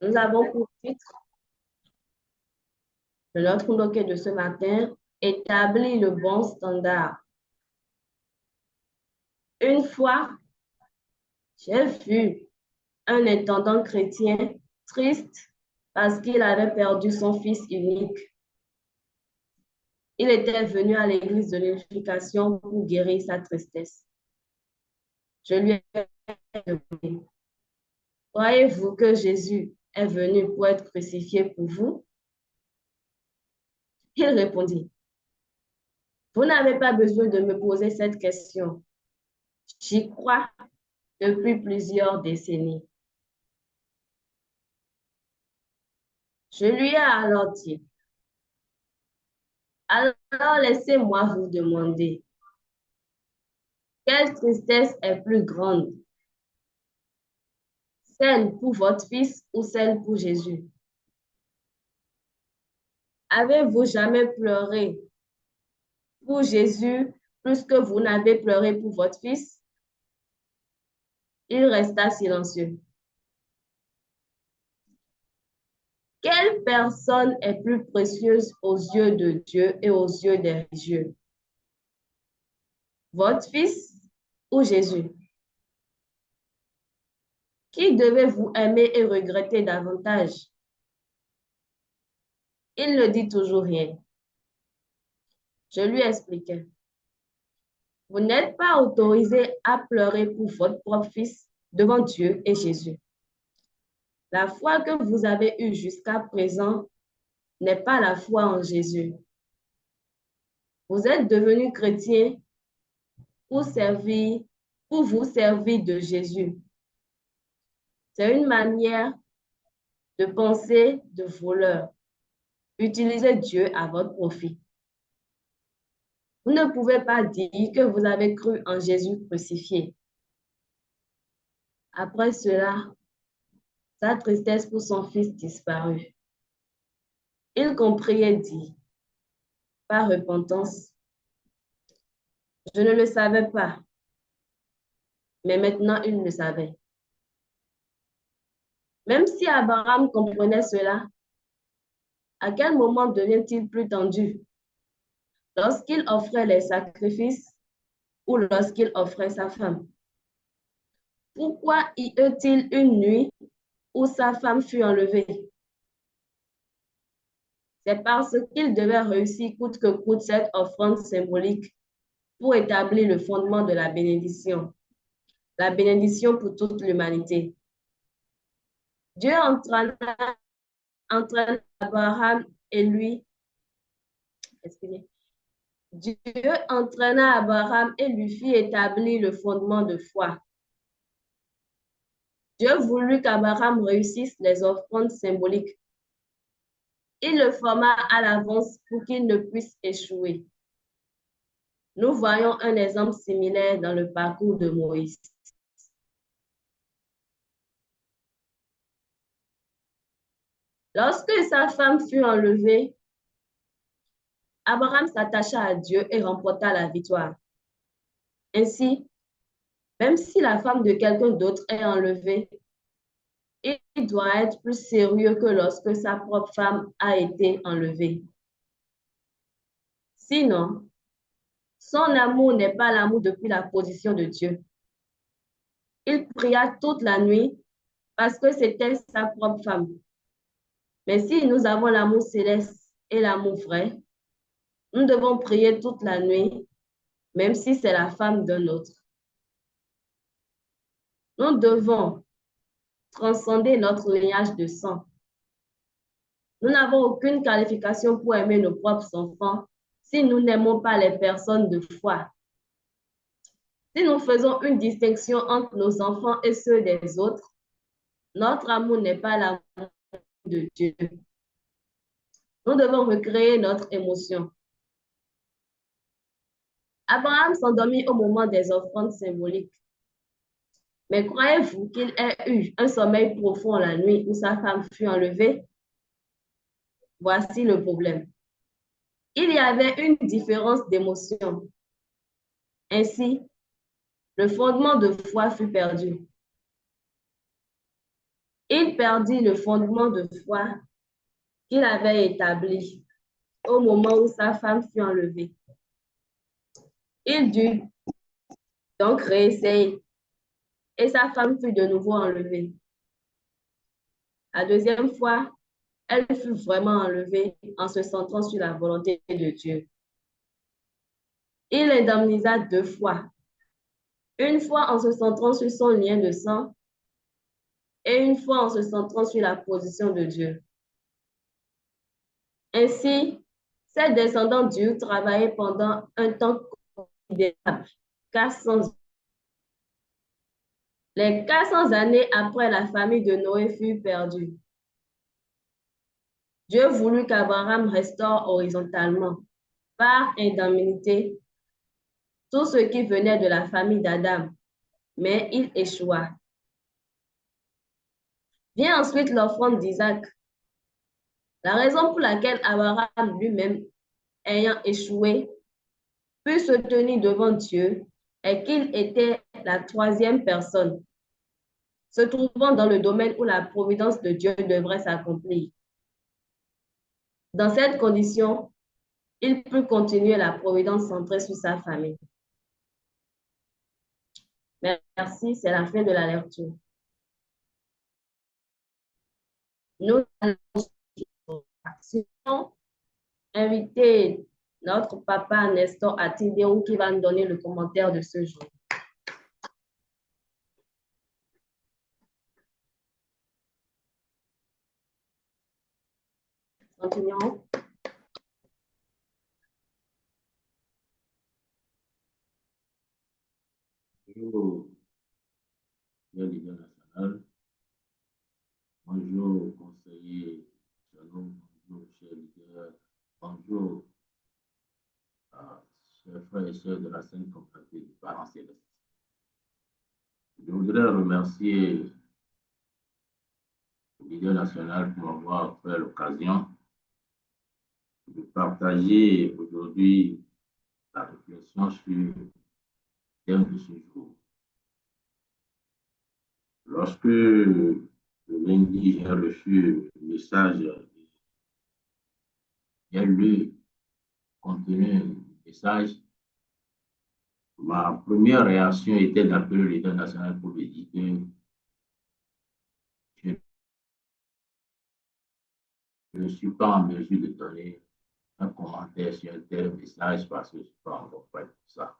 Nous avons pour titre de notre bloqué de ce matin, établir le bon standard. Une fois, j'ai vu un intendant chrétien triste parce qu'il avait perdu son fils unique. Il était venu à l'église de l'unification pour guérir sa tristesse. Je lui ai demandé, croyez-vous que Jésus est venu pour être crucifié pour vous? Il répondit, vous n'avez pas besoin de me poser cette question. J'y crois depuis plusieurs décennies. Je lui ai alors dit, alors laissez-moi vous demander, quelle tristesse est plus grande, celle pour votre fils ou celle pour Jésus? Avez-vous jamais pleuré pour Jésus plus que vous n'avez pleuré pour votre fils? Il resta silencieux. Quelle personne est plus précieuse aux yeux de Dieu et aux yeux des religieux? Votre fils ou Jésus? Qui devez-vous aimer et regretter davantage? Il ne dit toujours rien. Je lui expliquais. Vous n'êtes pas autorisé à pleurer pour votre propre fils devant Dieu et Jésus. La foi que vous avez eue jusqu'à présent n'est pas la foi en Jésus. Vous êtes devenu chrétien pour servir, pour vous servir de Jésus. C'est une manière de penser de voleur. Utilisez Dieu à votre profit. Vous ne pouvez pas dire que vous avez cru en Jésus crucifié. Après cela, sa tristesse pour son fils disparut. Il comprit et dit, par repentance, je ne le savais pas, mais maintenant il le savait. Même si Abraham comprenait cela, à quel moment devient-il plus tendu? Lorsqu'il offrait les sacrifices ou lorsqu'il offrait sa femme? Pourquoi y eut-il une nuit où sa femme fut enlevée? C'est parce qu'il devait réussir coûte que coûte cette offrande symbolique pour établir le fondement de la bénédiction pour toute l'humanité. Dieu entraîna Abraham et lui, excusez, Dieu entraîna Abraham et lui fit établir le fondement de foi. Dieu voulut qu'Abraham réussisse les offrandes symboliques. Il le forma à l'avance pour qu'il ne puisse échouer. Nous voyons un exemple similaire dans le parcours de Moïse. Lorsque sa femme fut enlevée, Abraham s'attacha à Dieu et remporta la victoire. Ainsi, même si la femme de quelqu'un d'autre est enlevée, il doit être plus sérieux que lorsque sa propre femme a été enlevée. Sinon, son amour n'est pas l'amour depuis la position de Dieu. Il pria toute la nuit parce que c'était sa propre femme. Mais si nous avons l'amour céleste et l'amour vrai, nous devons prier toute la nuit, même si c'est la femme d'un autre. Nous devons transcender notre lignage de sang. Nous n'avons aucune qualification pour aimer nos propres enfants si nous n'aimons pas les personnes de foi. Si nous faisons une distinction entre nos enfants et ceux des autres, notre amour n'est pas l'amour de Dieu. Nous devons recréer notre émotion. Abraham s'endormit au moment des offrandes symboliques. Mais croyez-vous qu'il ait eu un sommeil profond la nuit où sa femme fut enlevée? Voici le problème. Il y avait une différence d'émotion. Ainsi, le fondement de foi fut perdu. Il Il perdit le fondement de foi qu'il avait établi au moment où sa femme fut enlevée. Il dut donc réessayer et sa femme fut de nouveau enlevée. La deuxième fois, elle fut vraiment enlevée en se centrant sur la volonté de Dieu. Il l'indemnisa 2 fois. Une fois en se centrant sur son lien de sang et une fois en se centrant sur la position de Dieu. Ainsi, ses descendants durent travailler pendant un temps considérable, 400 ans. Les 400 années après la famille de Noé furent perdues. Dieu voulut qu'Abraham restaure horizontalement, par indemnité, tout ce qui venait de la famille d'Adam, mais il échoua. Vient ensuite l'offrande d'Isaac. La raison pour laquelle Abraham lui-même, ayant échoué, put se tenir devant Dieu est qu'il était la troisième personne, se trouvant dans le domaine où la providence de Dieu devrait s'accomplir. Dans cette condition, il put continuer la providence centrée sur sa famille. Merci, c'est la fin de la lecture. Nous allons inviter notre papa Nestor Atidéo qui va nous donner le commentaire de ce jour. Continuons. Bonjour, le leader national. Bonjour, conseiller Shalom. Bonjour, cher leader. Bonjour, chers frères et sœurs de la Sainte Confrérie du Parent Céleste. Je voudrais remercier le leader national pour m'avoir fait l'occasion de partager aujourd'hui la réflexion sur le thème de ce jour. Lorsque le lundi, j'ai reçu le message, j'ai lu contenu du message, ma première réaction était d'appeler le leader national pour lui dire que je ne suis pas en mesure de donner un commentaire sur un tel message parce que je ne suis pas encore prêt pour ça.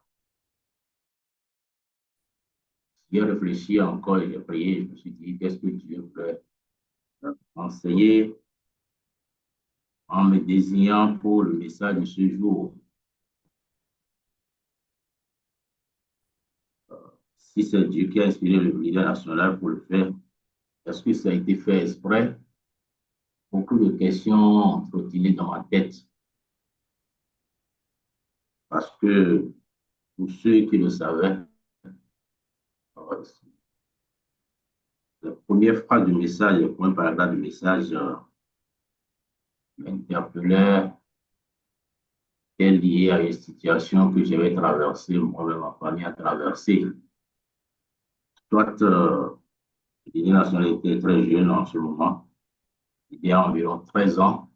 J'ai réfléchi encore et j'ai prié, je me suis dit, qu'est-ce que Dieu veut enseigner en me désignant pour le message de ce jour. Si c'est Dieu qui a inspiré le leader national pour le faire, est-ce que ça a été fait exprès? Beaucoup de questions ont trottiné dans ma tête. Parce que pour ceux qui le savaient, la première phrase du message, le premier paragraphe du message m'interpellait, est lié à une situation que j'avais traversée, moi-même ma famille a traversé. Soit l'Union nationale était très jeune en ce moment, il y a environ 13 ans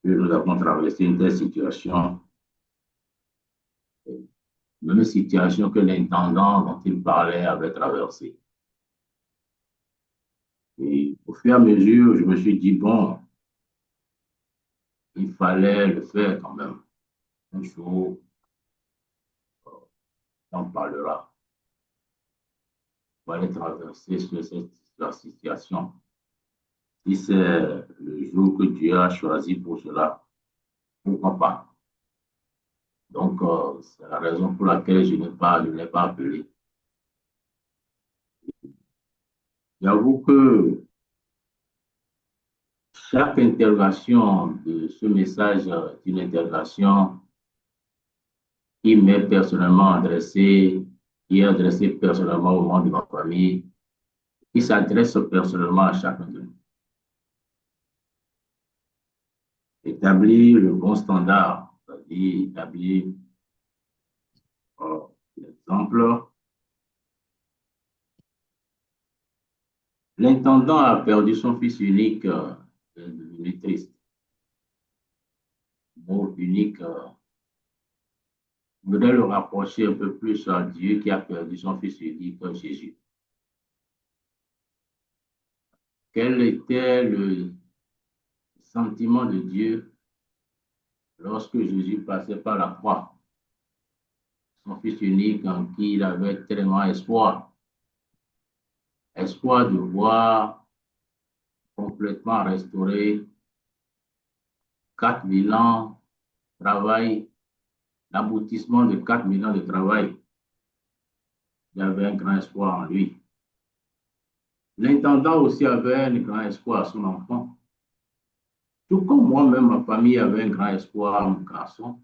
que nous avons traversé une telle situation, même situation que l'intendant dont il parlait avait traversée. Et au fur et à mesure, je me suis dit, bon, il fallait le faire quand même. Un jour, on parlera. Il fallait traverser cette situation. Si c'est le jour que Dieu a choisi pour cela, pourquoi pas? Donc, c'est la raison pour laquelle je ne l'ai pas appelé. J'avoue que chaque interrogation de ce message est une interrogation qui m'est personnellement adressée, qui est adressée personnellement au monde de ma famille, qui s'adresse personnellement à chacun de nous. Établir le bon standard, c'est-à-dire établir l'exemple, L'intendant a perdu son fils unique, est devenu triste. Le mot unique voudrait le rapprocher un peu plus à Dieu qui a perdu son fils unique, Jésus. Quel était le sentiment de Dieu lorsque Jésus passait par la croix? Son fils unique en qui il avait tellement espoir. Espoir de voir complètement restauré 4000 ans de travail, l'aboutissement de 4000 ans de travail. Il avait un grand espoir en lui. L'intendant aussi avait un grand espoir à son enfant. Tout comme moi-même, ma famille avait un grand espoir à mon garçon,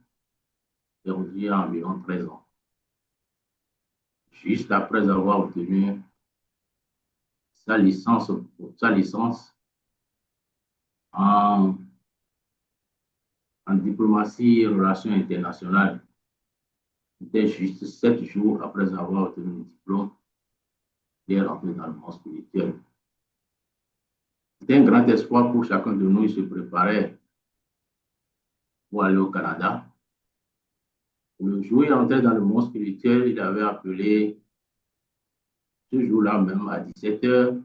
perdu à environ 13 ans. Juste après avoir obtenu sa licence en diplomatie et relations internationales. C'était juste 7 jours après avoir obtenu le diplôme, il est rentré dans le monde spirituel. C'était un grand espoir pour chacun de nous. Il se préparait pour aller au Canada. Le jour où il entrait dans le monde spirituel, il avait appelé ce jour-là même à 17 h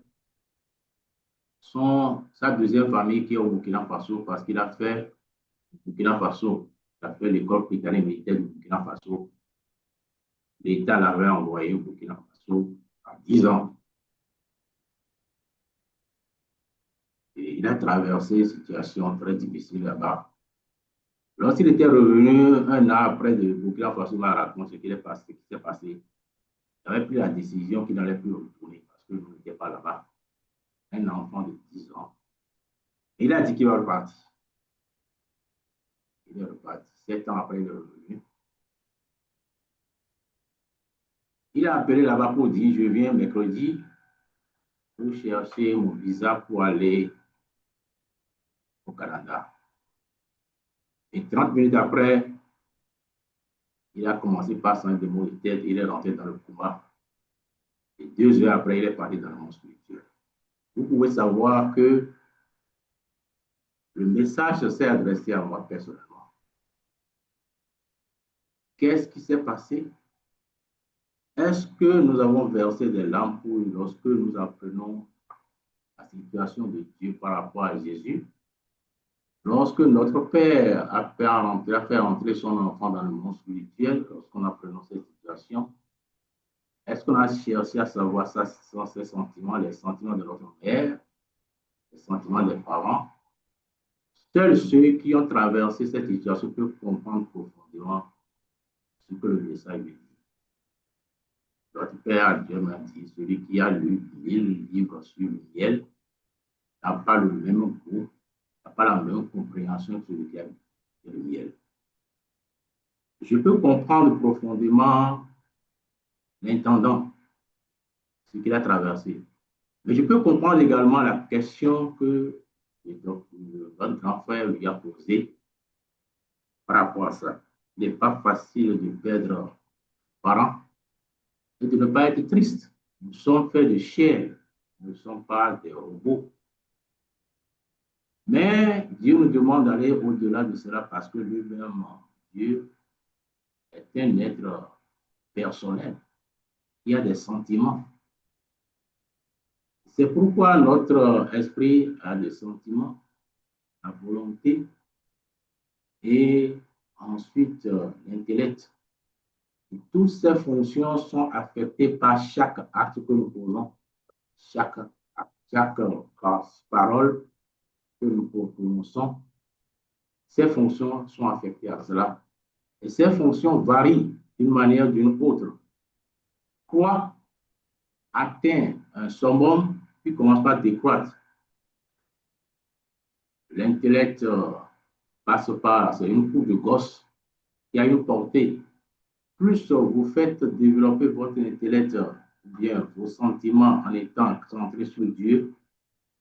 sa deuxième famille qui est au Burkina Faso parce qu'il a fait Burkina Faso. Il a fait l'école britannique militaire du Burkina Faso. L'État l'avait envoyé au Burkina Faso à 10 ans. Et il a traversé une situation très difficile là-bas. Lorsqu'il était revenu un an après de Burkina Faso, il m'a raconté ce qui s'est passé. Il avait pris la décision qu'il n'allait plus retourner parce que je n'étais pas là-bas. Un enfant de 10 ans. Et il a dit qu'il va repartir. Il est reparti. 7 ans après, il est revenu. Il a appelé là-bas pour dire, je viens mercredi pour chercher mon visa pour aller au Canada. Et 30 minutes après, il a commencé par son des maux de tête, il est rentré dans le coma. Et 2 heures après, il est parti dans le monde spirituel. Vous pouvez savoir que le message s'est adressé à moi personnellement. Qu'est-ce qui s'est passé? Est-ce que nous avons versé des larmes lorsque nous apprenons la situation de Dieu par rapport à Jésus? Lorsque notre Père a fait entrer son enfant dans le monde spirituel, lorsqu'on apprenons cette situation, est-ce qu'on a cherché à savoir ça, ces sentiments, les sentiments de notre mère, les sentiments des parents? Seuls ceux qui ont traversé cette situation peuvent comprendre profondément ce que le message veut dire. Notre Père Dieu m'a dit, celui qui a lu le livre sur le miel n'a pas le même goût, n'a pas la même compréhension que celui qui a lu le miel. Je peux comprendre profondément l'intendant, ce qu'il a traversé. Mais je peux comprendre également la question que votre grand frère lui a posée par rapport à ça. Il n'est pas facile de perdre parents et de ne pas être triste. Nous sommes faits de chair, nous ne sommes pas des robots. Mais Dieu nous demande d'aller au-delà de cela parce que lui-même, Dieu, est un être personnel qui a des sentiments. C'est pourquoi notre esprit a des sentiments, la volonté et ensuite l'intellect. Toutes ces fonctions sont affectées par chaque acte que nous posons, chaque parole que nous prononçons. Ces fonctions sont affectées à cela. Et ces fonctions varient d'une manière ou d'une autre. Quoi atteint un summum qui commence par décroître? L'intellect passe par, c'est une coupe de gosse qui a une portée. Plus vous faites développer votre intellect, bien vos sentiments en étant centrés sur Dieu,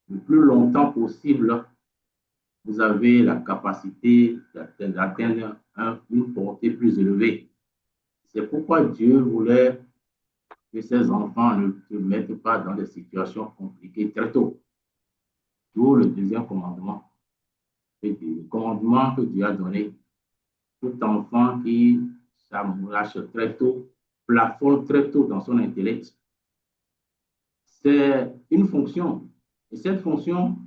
le plus longtemps possible, vous avez la capacité d'atteindre une portée plus élevée. C'est pourquoi Dieu voulait que ces enfants ne se mettent pas dans des situations compliquées très tôt. D'où le deuxième commandement. Le commandement que Dieu a donné. Tout enfant qui s'amourache très tôt, plafonne très tôt dans son intellect. C'est une fonction. Et cette fonction,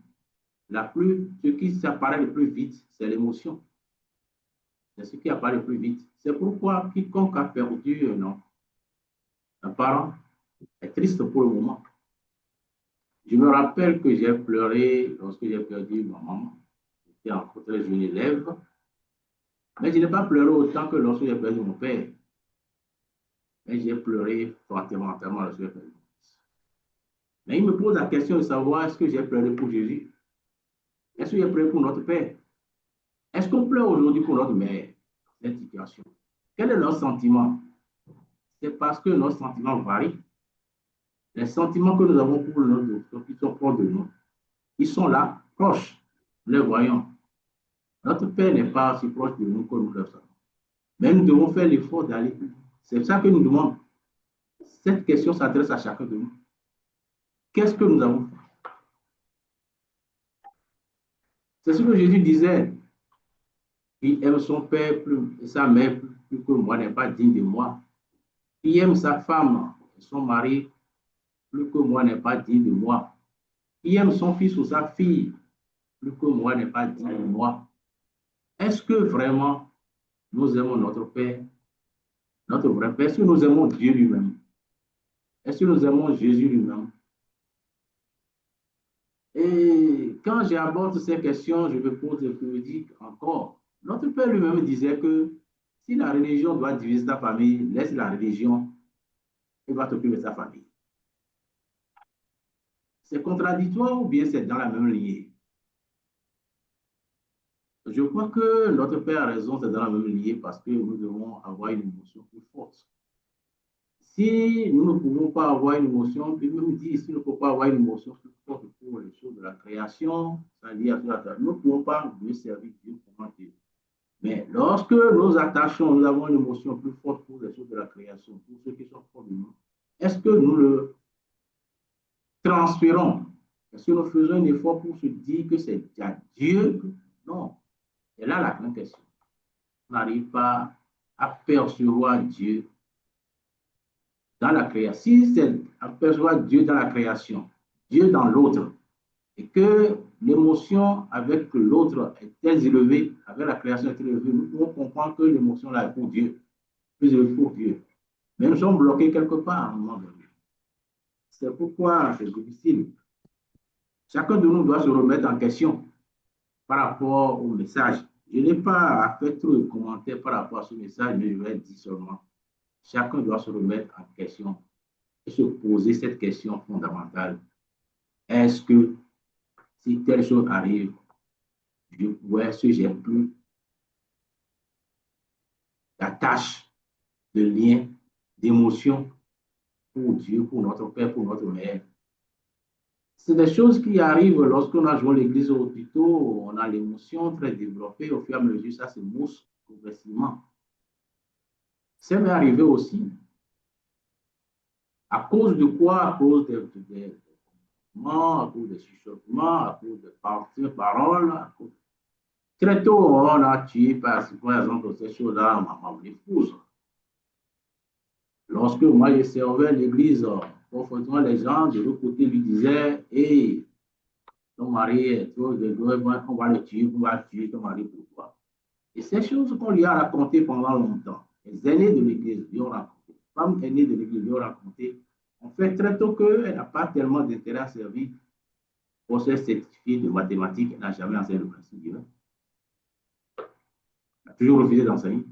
ce qui apparaît le plus vite, c'est l'émotion. C'est ce qui apparaît le plus vite. C'est pourquoi quiconque a perdu un parent est triste pour le moment. Je me rappelle que j'ai pleuré lorsque j'ai perdu ma maman. J'étais encore très jeune élève. Mais je n'ai pas pleuré autant que lorsque j'ai perdu mon père. Mais j'ai pleuré fortement lorsque j'ai perdu mon fils. Mais il me pose la question de savoir est-ce que j'ai pleuré pour Jésus? Est-ce que j'ai pleuré pour notre Père? Est-ce qu'on pleure aujourd'hui pour notre mère dans cette situation? Quel est leur sentiment? C'est parce que nos sentiments varient. Les sentiments que nous avons pour nos autres, qui sont proches de nous, ils sont là, proches, les voyons. Notre Père n'est pas aussi proche de nous que nous le sommes. Mais nous devons faire l'effort d'aller plus. C'est ça que nous demandons. Cette question s'adresse à chacun de nous. Qu'est-ce que nous avons fait? C'est ce que Jésus disait. Qui aime son père plus, et sa mère plus que moi n'est pas digne de moi. Qui aime sa femme et son mari plus que moi n'est pas digne de moi. Qui aime son fils ou sa fille plus que moi n'est pas digne de moi. Est-ce que vraiment nous aimons notre Père, notre vrai Père? Est-ce que nous aimons Dieu lui-même? Est-ce que nous aimons Jésus lui-même? Et quand j'aborde ces questions, je me pose et je me dis encore, notre Père lui-même disait que si la religion doit diviser ta famille, laisse la religion et va t'occuper de sa famille. C'est contradictoire ou bien c'est dans la même lignée? Je crois que notre Père a raison, c'est dans la même lignée parce que nous devons avoir une émotion plus forte. Si nous ne pouvons pas avoir une émotion, puis même dit, si nous ne pouvons pas avoir une émotion plus forte pour les choses de la création, c'est-à-dire nous ne pouvons pas mieux servir Dieu pour Dieu. Mais lorsque nous attachons, nous avons une émotion plus forte pour les choses de la création, pour ceux qui sont proches de nous, est-ce que nous le transférons? Est-ce que nous faisons un effort pour se dire que c'est à Dieu? Non. Et là, la grande question. On n'arrive pas à percevoir Dieu dans la création. Si c'est apercevoir Dieu dans la création, Dieu dans l'autre, et que l'émotion avec l'autre est très élevée, avec la création est très élevée, nous pouvons comprendre que l'émotion là est pour Dieu, plus élevée pour Dieu. Mais nous sommes bloqués quelque part à un moment donné. C'est pourquoi c'est difficile. Chacun de nous doit se remettre en question par rapport au message. Je n'ai pas fait trop de commentaires par rapport à ce message, mais je vais dire seulement, chacun doit se remettre en question et se poser cette question fondamentale. Est-ce que si telle chose arrive, est-ce que j'ai plus d'attache, de lien, d'émotion pour Dieu, pour notre Père, pour notre Mère? C'est des choses qui arrivent lorsqu'on a joué l'église au hôpital, on a l'émotion très développée, au fur et à mesure, ça se mousse progressivement. Ça m'est arrivé aussi. À cause de quoi? À cause des mots, à cause des chuchotements, à cause des paroles. Très tôt, on a tué, par exemple, ces choses-là, mon épouse. Lorsque moi, je servais l'église, profondément, les gens de l'autre côté lui disaient, hey, ton mari est trop de on va le tuer, on va tuer ton mari, pourquoi? Et ces choses qu'on lui a racontées pendant longtemps, les aînés de l'église lui ont raconté, les femmes aînées de l'église lui ont raconté, on fait très tôt qu'elle n'a pas tellement d'intérêt à servir pour se certifier de mathématiques, elle n'a jamais enseigné le principe divin. Elle a toujours refusé d'enseigner.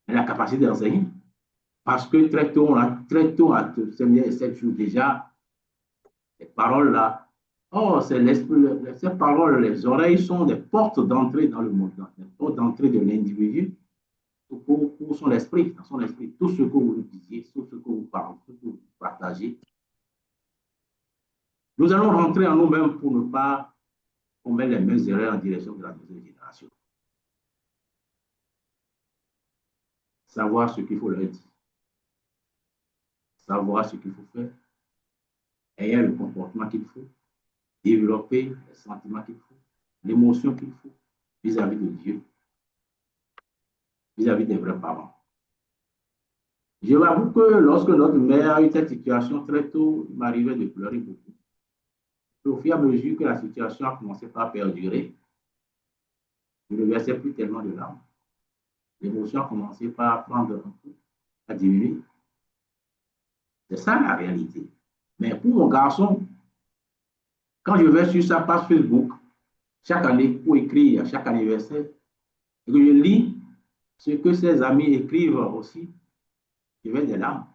Elle a la capacité d'enseigner. Parce que très tôt, à 7 jours déjà, ces paroles-là, oh, c'est l'esprit, ces paroles, les oreilles sont des portes d'entrée dans le monde, des portes d'entrée de l'individu pour son esprit, dans son esprit. Tout ce que vous lui disiez, tout ce que vous parlez, tout ce que vous partagez. Nous allons rentrer en nous-mêmes pour ne pas commettre les mêmes erreurs en direction de la deuxième génération. Savoir ce qu'il faut leur dire. savoir ce qu'il faut faire, ayant le comportement qu'il faut, développer les sentiments qu'il faut, l'émotion qu'il faut vis-à-vis de Dieu, vis-à-vis des vrais parents. Je m'avoue que lorsque notre mère a eu cette situation très tôt, il m'arrivait de pleurer beaucoup. Et au fur et à mesure que la situation a commencé par perdurer, je ne versais plus tellement de larmes. L'émotion a commencé par prendre un coup, à diminuer. C'est ça la réalité. Mais pour mon garçon, quand je vais sur sa page Facebook, chaque année, pour écrire à chaque anniversaire, et que je lis ce que ses amis écrivent aussi, je vais des larmes.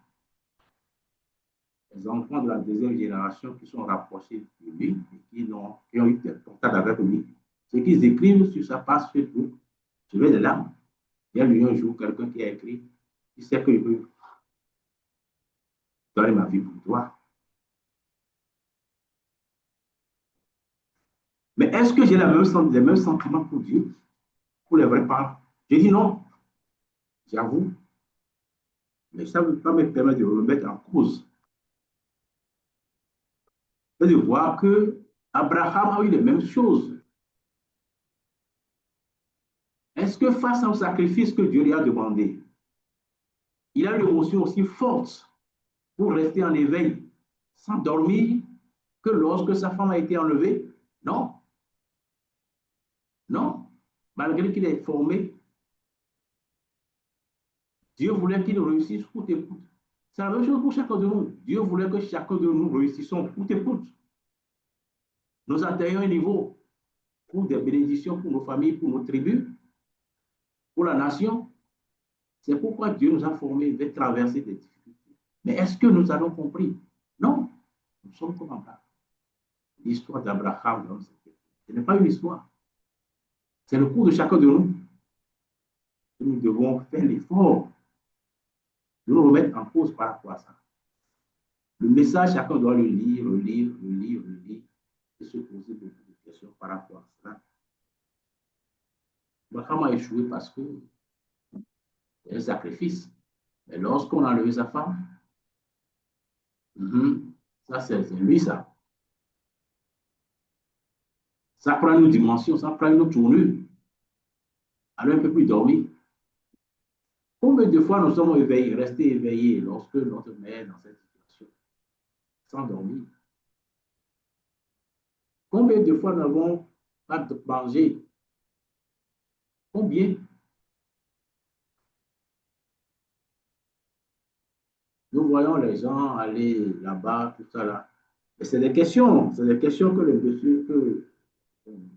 Les enfants de la deuxième génération qui sont rapprochés de lui et qui ont eu des contacts avec lui, ce qu'ils écrivent sur sa page Facebook, je vais des larmes. Il y a eu un jour quelqu'un qui a écrit, tu sais que je peux donner ma vie pour toi. Mais est-ce que j'ai les mêmes sentiments pour Dieu, pour les vrais parents? J'ai dit non, j'avoue. Mais ça ne veut pas me permettre de remettre en cause. De voir que Abraham a eu les mêmes choses. Est-ce que face au sacrifice que Dieu lui a demandé, il a une émotion aussi forte pour rester en éveil, sans dormir, que lorsque sa femme a été enlevée? Non. Non. Malgré qu'il est formé, Dieu voulait qu'il réussisse coûte et coûte. C'est la même chose pour chacun de nous. Dieu voulait que chacun de nous réussissions coûte et coûte. Nous atteignons un niveau pour des bénédictions pour nos familles, pour nos tribus, pour la nation. C'est pourquoi Dieu nous a formés de traverser des difficultés. Mais est-ce que nous avons compris? Non. Nous sommes comme Abraham. L'histoire d'Abraham, ce n'est pas une histoire. C'est le cours de chacun de nous. Nous devons faire l'effort de nous remettre en cause par rapport à ça. Le message, chacun doit le lire, le lire, le lire, le lire, et se poser beaucoup de questions par rapport à ça. Abraham a échoué parce que c'est un sacrifice. Mais lorsqu'on a enlevé sa femme, ça c'est lui ça. Ça prend une dimension, ça prend une autre tournure. Alors on ne peut plus dormir. Combien de fois nous sommes éveillés, restés éveillés lorsque notre mère est dans cette situation, sans dormir? Combien de fois nous n'avons pas de manger? Combien? Nous voyons les gens aller là-bas, tout ça là. Et c'est des questions que le monsieur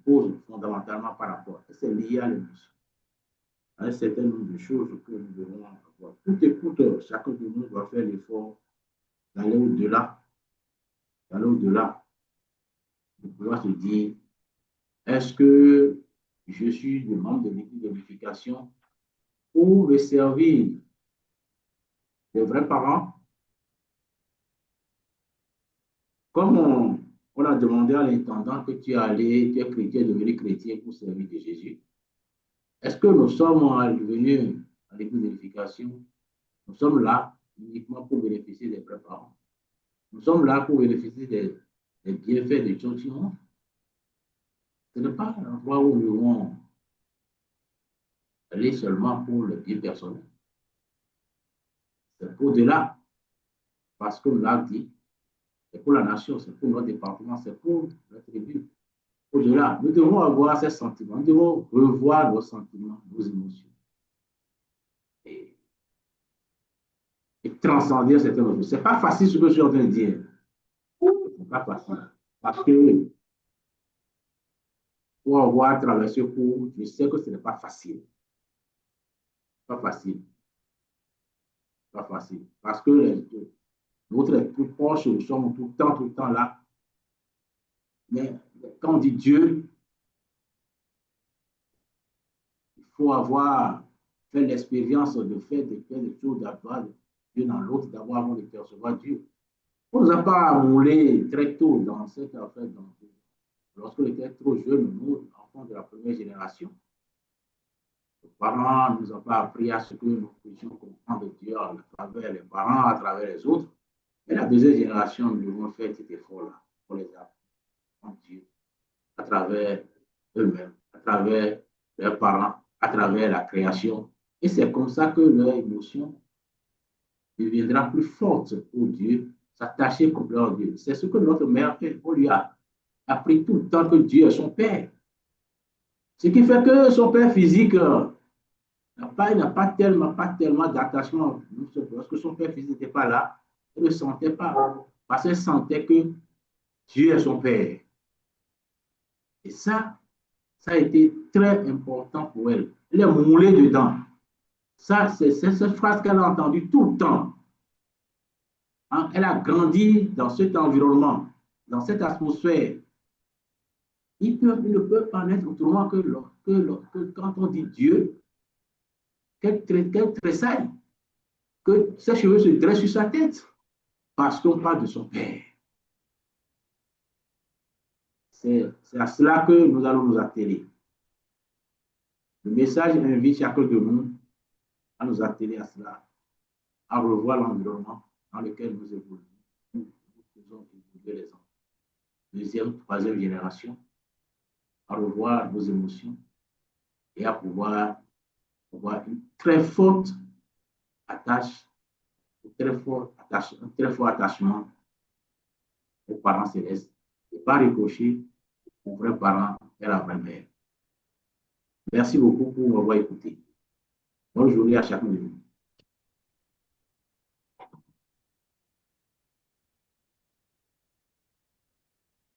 pose fondamentalement par rapport. C'est lié à l'émotion. Un certain nombre de choses que nous devons avoir. Tout écoute, chacun de nous doit faire l'effort d'aller au-delà, de pouvoir se dire, est-ce que je suis le membre de l'équipe d'édification pour me servir des vrais parents? Comme on a demandé à l'intendant que tu es chrétien, devenu chrétien pour servir de Jésus, est-ce que nous sommes venus à l'équipe d'édification? Nous sommes là uniquement pour bénéficier des vrais parents. Nous sommes là pour bénéficier des bienfaits de Dieu. Ce n'est pas un endroit où nous devons aller seulement pour le bien personnel. C'est au-delà, parce que nous l'avons dit, c'est pour la nation, c'est pour notre département, c'est pour notre tribu. Au-delà, nous devons avoir ces sentiments, nous devons revoir nos sentiments, nos émotions. Et transcender certaines choses. Ce n'est pas facile ce que je suis en train de dire. Ce n'est pas facile. Parce que pour avoir traversé le cours, je sais que ce n'est pas facile. Pas facile. Pas facile. Parce que l'autre est plus proche, nous sommes tout le temps là. Mais quand on dit Dieu, il faut avoir fait l'expérience de faire des choses, d'avoir Dieu dans l'autre, d'avoir avant de percevoir Dieu. On ne nous a pas moulé très tôt dans cette affaire. Lorsqu'on était trop jeunes, nous, enfants de la première génération, nos parents ne nous ont pas appris à ce que nous puissions comprendre Dieu à travers les parents, à travers les autres. Mais la deuxième génération, nous devons faire cet effort-là pour les apprendre en Dieu, à travers eux-mêmes, à travers leurs parents, à travers la création. Et c'est comme ça que leur émotion deviendra plus forte pour Dieu, s'attacher complètement à Dieu. C'est ce que notre mère fait. On lui a appris tout le temps que Dieu est son Père. Ce qui fait que son père physique n'a pas tellement d'attachement. Lorsque son père physique n'était pas là, elle ne sentait pas. Parce qu'elle sentait que Dieu est son Père. Et ça a été très important pour elle. Elle est moulée dedans. Ça, c'est cette phrase qu'elle a entendue tout le temps. Hein? Elle a grandi dans cet environnement, dans cette atmosphère. Il ne peut pas naître autrement que quand on dit Dieu, qu'elle tressaille, que ses cheveux se dressent sur sa tête, parce qu'on parle de son Père. C'est à cela que nous allons nous atteler. Le message invite chacun de nous à nous atteler à cela, à revoir l'environnement dans lequel nous évoluons. Nous faisons évoluer les enfants. Deuxième, troisième génération, à revoir nos émotions et à pouvoir avoir une très forte attache, un très fort attachement aux parents célestes, et pas ricocher aux vrais parents et à la vraie mère. Merci beaucoup pour m'avoir écouté. Bonne journée à chacun de vous.